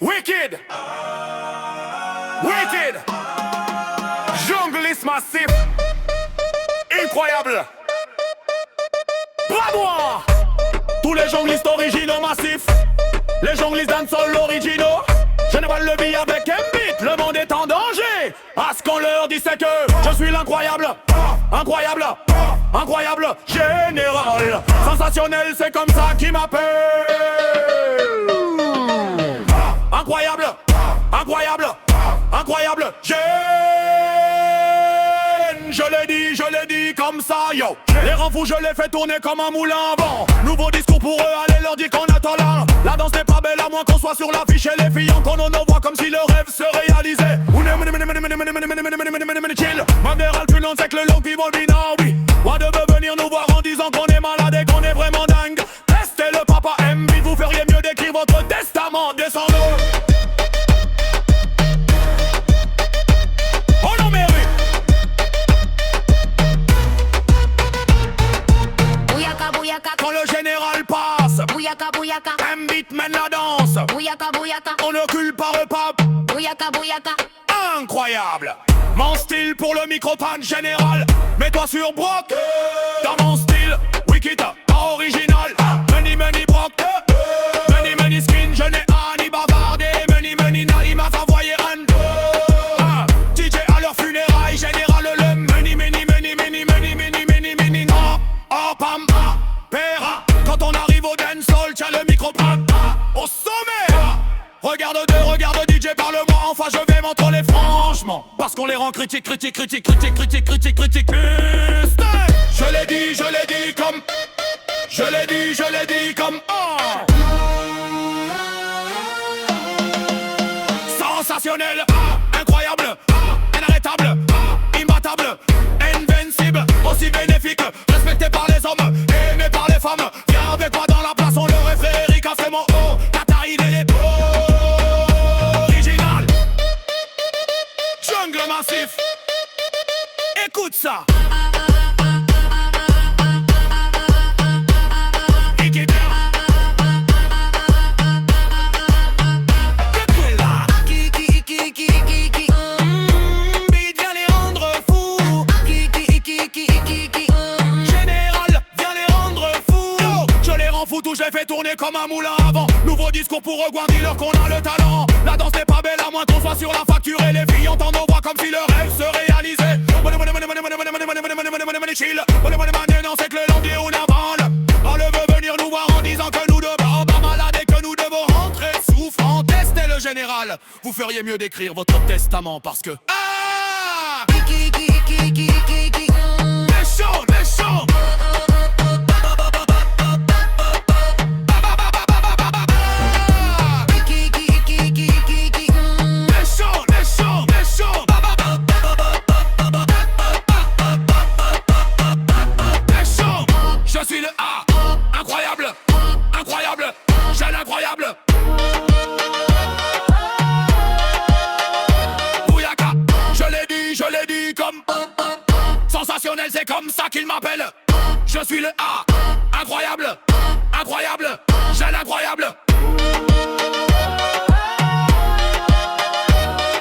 Wicked, wicked, jungliste massif, incroyable. Bravo! Tous les jonglistes originaux massifs, les jonglistes dancehall originaux. Je ne vois le vie avec un beat, le monde est en danger. À ce qu'on leur dit c'est que je suis l'incroyable, incroyable, incroyable, général. Sensationnel, c'est comme ça qu'ils m'appellent. Incroyable, incroyable, incroyable, gêne. Je l'ai dit comme ça, yo. Les rends fous, je les fais tourner comme un moulin à vent. Nouveau discours pour eux, allez leur dire qu'on a talent. La danse n'est pas belle à moins qu'on soit sur l'affiche. Et les filles en qu'on nos voix comme si le rêve se réalisait. Chill, Mandéral plus long c'est que le long qui vole bina, oui. Moi de veut venir nous voir en disant qu'on est malade et qu'on est vraiment dingue. Testez le papa M, vous feriez mieux d'écrire votre testament, descendons. Quand le général passe, Bouyaka, bouyaka, un beat mène la danse. bouyaka, bouyaka, On ne cule pas repas. bouyaka, bouyaka. Incroyable. Mon style pour le microphone général. Mets-toi sur Brock. Dans mon style, wicked, pas original. Money, money, Brock. Money, money, skin, je n'ai pas ni bavardé. Money, money, Nali m'a envoyé un DJ à leur funérailles, général le money, money, money, money, money, money, money, money. Oh, pam, pera. Quand on arrive au dancehall, tiens le micro, au sommet. Regarde DJ, parle-moi, enfin je vais m'entrôler franchement. Parce qu'on les rend critiques. Je l'ai dit comme. Je l'ai dit comme. Sensationnel, incroyable, inarrêtable, imbattable, invincible, aussi bénéfique, respecté par les hommes, aimé par les femmes. Viens avec moi dans la place, on le réfère, a fait mon haut, Kataïd et les original, jungle massif, écoute ça. Je les fais tourner comme un moulin avant. Nouveau discours pour eux, dis-leur qu'on a le talent. La danse n'est pas belle à moins qu'on soit sur la facture. Et les filles entendent nos voix comme si le rêve se réalisait. Chill, non c'est que le langue est on avale. On le veut venir nous voir en disant que nous devons pas malade et que nous devons rentrer souffrant. Testez le général, vous feriez mieux d'écrire votre testament parce que méchant, méchant. Je suis le A, incroyable, incroyable, j'ai l'incroyable. Bouyaka, je l'ai dit comme. Sensationnel, c'est comme ça qu'il m'appelle. Je suis le A, incroyable, incroyable, j'ai l'incroyable.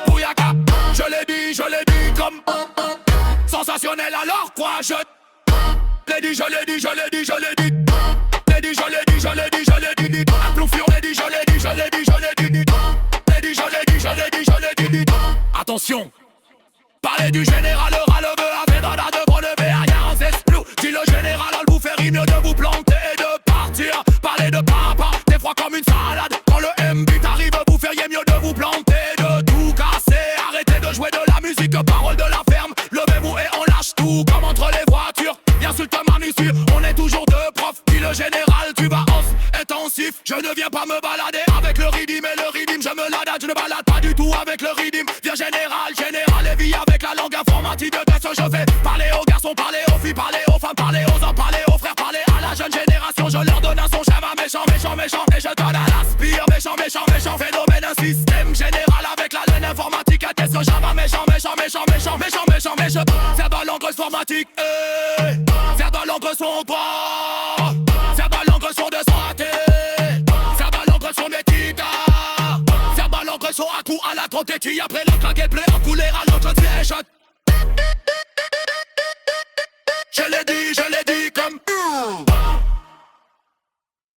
Bouyaka, je l'ai dit comme. Sensationnel, alors quoi je l'ai dit. Je l'ai dit. Un ploufure, je l'ai dit. Attention, parlez du général, relevé, avec dans la de relever, rien, c'est flou. Dis le général, on vous fait mieux de vous planter et de partir. Parlez de papa, t'es froid comme une salade. Quand le M-beat arrive, vous feriez mieux de vous planter, de tout casser. Arrêtez de jouer de la musique, parole de la ferme. Levez-vous et on lâche tout, comme entre les voitures. Bien sûr, ta manusure, on est toujours deux profs. Dis le général, tu vas off, intensif. Je ne viens pas me balader avec le rythme et le rythme. Je me ladade, je ne balade pas du tout avec le rythme. Viens général, et vie avec la langue informatique de ce je fais. Parler aux garçons, parler aux filles, parler aux femmes, parler aux hommes, parler aux frères, parler à la jeune génération. Je leur donne un son schéma méchant, et je donne à l'aspire. Méchant, phénomène, un système général avec la laine informatique. À test Java, méchant. Faire de l'encre informatique, faire de l'encre son droit, faire de l'encre son de santé, faire de l'encre son éthique, faire de saut à coup à la trotte et tu après l'autre, la gameplay en couleur à l'autre, je shot. Je l'ai dit,